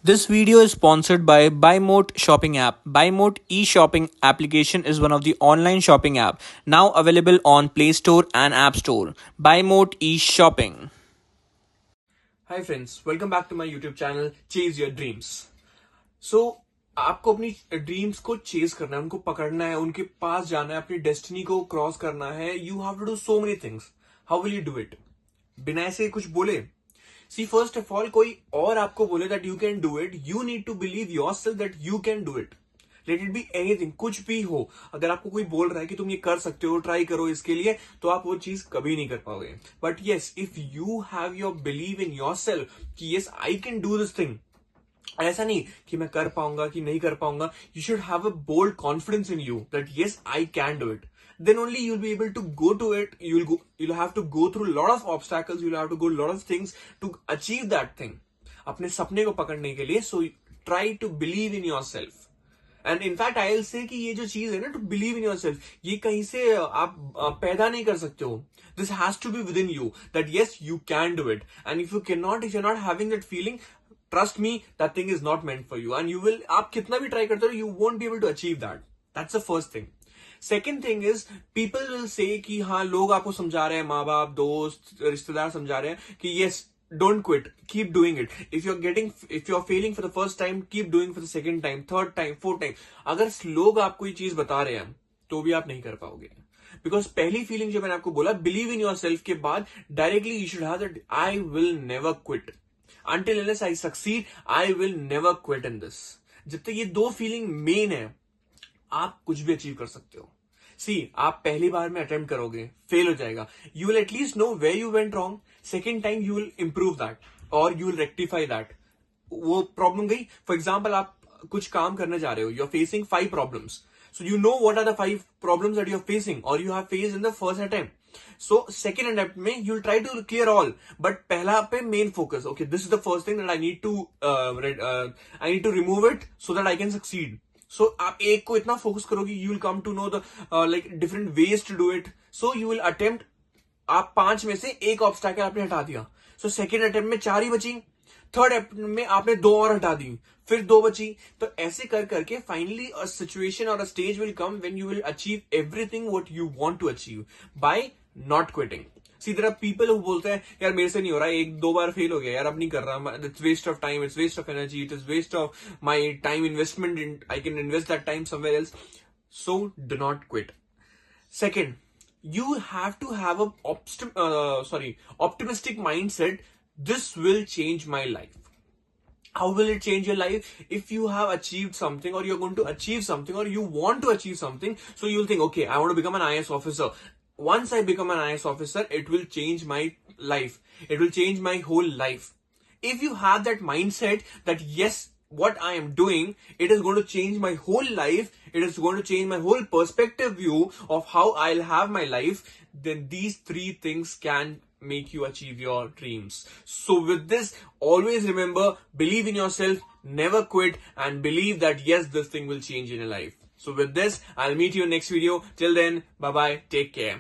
This video is sponsored by BuyMote shopping app. BuyMote e-shopping application is one of the online shopping app now available on Play Store and App Store. BuyMote e-shopping. Hi friends, welcome back to my YouTube channel Chase Your Dreams. So आपको अपनी dreams को chase करना है, उनको पकड़ना है, उनके पास जाना है, अपनी डेस्टिनी को क्रॉस करना है. You have to do so many things. How will you do it? बिना ऐसे कुछ बोले. सी फर्स्ट ऑफ ऑल, कोई और आपको बोले that you can do it, you need to believe yourself that you can do it. Let it be anything, कुछ भी हो. अगर आपको कोई बोल रहा है कि तुम ये कर सकते हो, ट्राई करो इसके लिए, तो आप वो चीज कभी नहीं कर पाओगे. But yes, if you have your believe in yourself कि yes I can do this thing, ऐसा नहीं कि मैं कर पाऊंगा कि नहीं कर पाऊंगा. You should have a bold confidence in you that yes I can do it. Then only you'll be able to go to it. You'll have to go through a lot of obstacles. You'll have to go a lot of things to achieve that thing. अपने सपने को पकड़ने के लिए. So try to believe in yourself. And in fact, I'll say कि ये जो चीज है ना, to believe in yourself, ये कहीं से आप पैदा नहीं कर सकते हो. This has to be within you. That yes, you can do it. And if you're not having that feeling, trust me, that thing is not meant for you. And you will, आप कितना भी try करते हो, you won't be able to achieve that. That's the first thing. Second thing is, people will say कि हाँ, लोग आपको समझा रहे हैं, माँ बाप, दोस्त, रिश्तेदार समझा रहे हैं कि yes, don't quit, keep doing it. If you are failing for the first time, keep doing for the second time, third time, fourth time. अगर लोग आपको ये चीज बता रहे हैं तो भी आप नहीं कर पाओगे. बिकॉज पहली फीलिंग जो मैंने आपको बोला, बिलीव इन योर सेल्फ के बाद directly you should have that I will never quit. Until unless I succeed, I will never quit in this. जब तक ये दो फीलिंग मेन है, आप कुछ भी अचीव कर सकते हो. सी, आप पहली बार में अटेम्प्ट करोगे, फेल हो जाएगा. You will at least know where you went wrong. Second time you will improve that और यू विल रेक्टिफाई दैट. वो प्रॉब्लम गई. फॉर एग्जाम्पल, आप कुछ काम करने जा रहे हो, you are facing 5 problems. So you know what are the 5 problems that you are facing और you have faced in the first attempt. So second attempt में you will try to clear all, but पहला पे main focus. Okay, this is the first thing that I need to remove it so that I can succeed. So आप एक को इतना focus करोगे, you will come to know the like different ways to do it. So you will attempt. आप 5 में से एक obstacle आपने हटा दिया. सो सेकेंड अटेम्प्ट में 4 ही बची. थर्ड अटेम्प्ट में आपने 2 और हटा दी, फिर 2 बची. तो ऐसे कर करके फाइनली अ सिचुएशन और a stage will come when you will achieve everything what you want to achieve by not quitting. See, there are people who बोलते हैं यार मेरे से नहीं हो रहा, 1-2 बार फेल हो गया यार, अब नहीं कर रहा, it's waste of time, it's waste of energy, it is waste of my time investment in, I can invest that time somewhere else. So do not quit. Second, you have to have a optimistic mindset. This will change my life. How will it change your life? If you have achieved something or you're going to achieve something or you want to achieve something, so you'll think, okay, I want to become an IAS officer. Once I become an IAS officer, it will change my life. It will change my whole life. If you have that mindset that yes, what I am doing, it is going to change my whole life, it is going to change my whole perspective view of how I'll have my life, then these 3 things can make you achieve your dreams. So with this, always remember, believe in yourself, never quit, and believe that yes, this thing will change in your life. So with this, I'll meet you in next video. Till then, bye bye, take care.